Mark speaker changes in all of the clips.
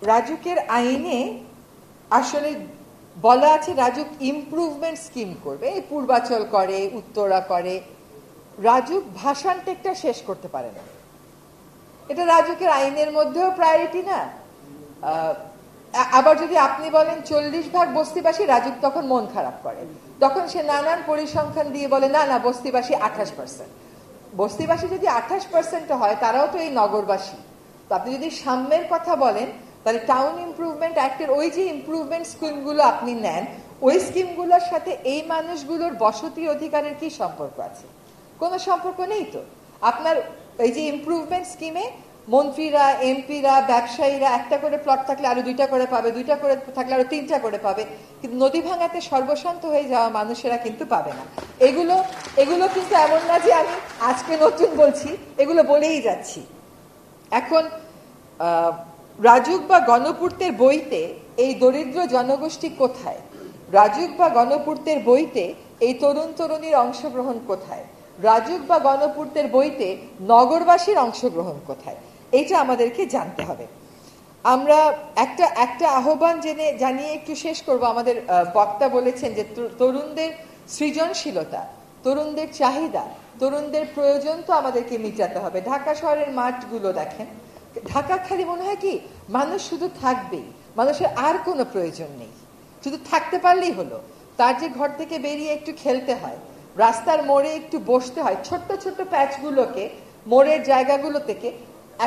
Speaker 1: রাজুকের আইনে আসলে বলা আছে রাজুক ইমপ্রুভমেন্ট স্কিম করবে, পূর্বাচল করে, উত্তরা করে। রাজুক ভাষান টেকটা শেষ করতে পারে না, এটা রাজুকের আইনের মধ্যেও প্রায়োরিটি না। আবার যদি আপনি বলেন 40% বস্তিবাসী, রাজুক তখন মন খারাপ করে, তখন সে নানান পরিসংখ্যান দিয়ে বলে না না বস্তিবাসী 28%। বস্তিবাসী যদি 28% হয় তারাও তো এই নগরবাসী। তো আপনি যদি সাম্যের কথা বলেন তাহলে টাউন ইমপ্রুভমেন্ট অ্যাক্টের ওই যে ইমপ্রুভমেন্ট স্কিমগুলো আপনি নেন, ওই স্কিমগুলোর সাথে এই মানুষগুলোর বসতি অধিকারের কি সম্পর্ক আছে? কোনো সম্পর্ক নেই তো। আপনার এই যে ইমপ্রুভমেন্ট স্কিমে মন্ত্রীরা, এমপিরা, ব্যবসায়ীরা একটা করে প্লট থাকলে আরো 2টা করে পাবে, 2টা করে থাকলে আরো 3টা করে পাবে, কিন্তু নদী ভাঙাতে সর্বশান্ত হয়ে যাওয়া মানুষেরা কিন্তু পাবে না। এগুলো কিন্তু এমন না যে আমি আজকে নতুন বলছি, এগুলো বলেই যাচ্ছি। এখন রাজুক বা গণপূর্তের বইতে এই দরিদ্র জনগোষ্ঠী কোথায়? রাজুক বা গণপূর্তের বইতে এই তরুণ তরুণীর অংশগ্রহণ কোথায়? রাজুক বা গণপূর্তের বইতে নগরবাসীর অংশগ্রহণ কোথায়? এইটা আমাদেরকে জানতে হবে। আমরা একটা আহ্বান জানিয়ে একটু শেষ করব। আমাদের বক্তা বলেছেন যে তরুণদের সৃজনশীলতা, তরুণদের চাহিদা, তরুণদের প্রয়োজন তো আমাদেরকে মিটাতে হবে। ঢাকা শহরের মাঠগুলো দেখেন, ঢাকা খালি মনে হয় কি মানুষ শুধু থাকবেই, মানুষের আর কোনো প্রয়োজন নেই, শুধু থাকতে পারলেই হলো। তার যে ঘর থেকে বেরিয়ে একটু খেলতে হয়, রাস্তার মোড়ে একটু বসতে হয়, ছোট্ট ছোট্ট প্যাচগুলোকে মোড়ের জায়গাগুলো থেকে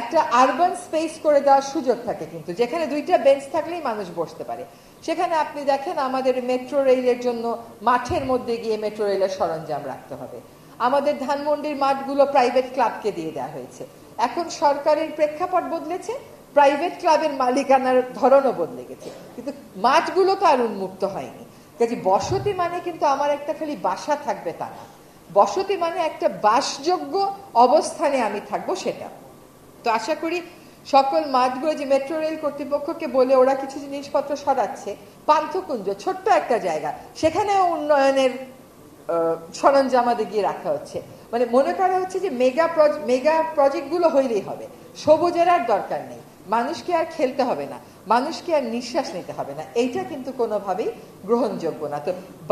Speaker 1: একটা আরবান স্পেস করে দেওয়ার সুযোগ থাকে, কিন্তু যেখানে 2টা বেঞ্চ থাকলেই মানুষ বসতে পারে। সেখানে আপনি দেখেন আমাদের মেট্রো রেলের জন্য মাঠের মধ্যে গিয়ে মেট্রো রেলের সরঞ্জাম রাখতে হবে। আমাদের ধানমন্ডির মাঠগুলো প্রাইভেট ক্লাবকে দিয়ে দেওয়া হয়েছে। এখন সরকারের প্রেক্ষাপট বদলেছে, প্রাইভেট ক্লাবের মালিকানার ধরনও বদলে গেছে, কিন্তু মাঠগুলো তো আর উন্মুক্ত হয়নি। কাজে বসতি মানে কিন্তু আমার একটা খালি বাসা থাকবে তা না, বসতি মানে একটা বাসযোগ্য অবস্থানে আমি থাকবো, সেটা। তো আশা করি সকল মাঠগুলো যে মেট্রো রেল কর্তৃপক্ষকে বলে ওরা কিছু জিনিসপত্র সরাচ্ছে, পান্থকুঞ্জ ছোট্ট একটা জায়গা, সেখানেও উন্নয়নের সরঞ্জামাদি গিয়ে রাখা হচ্ছে। মানে মনে করা হচ্ছে যে মেগা প্রজেক্টগুলো হইলেই হবে, সবুজের আর দরকার নেই, মানুষকে আর খেলতে হবে না, মানুষকে আর নিঃশ্বাস নিতে হবে না। এইটা কিন্তু কোনোভাবেই গ্রহণযোগ্য না। তো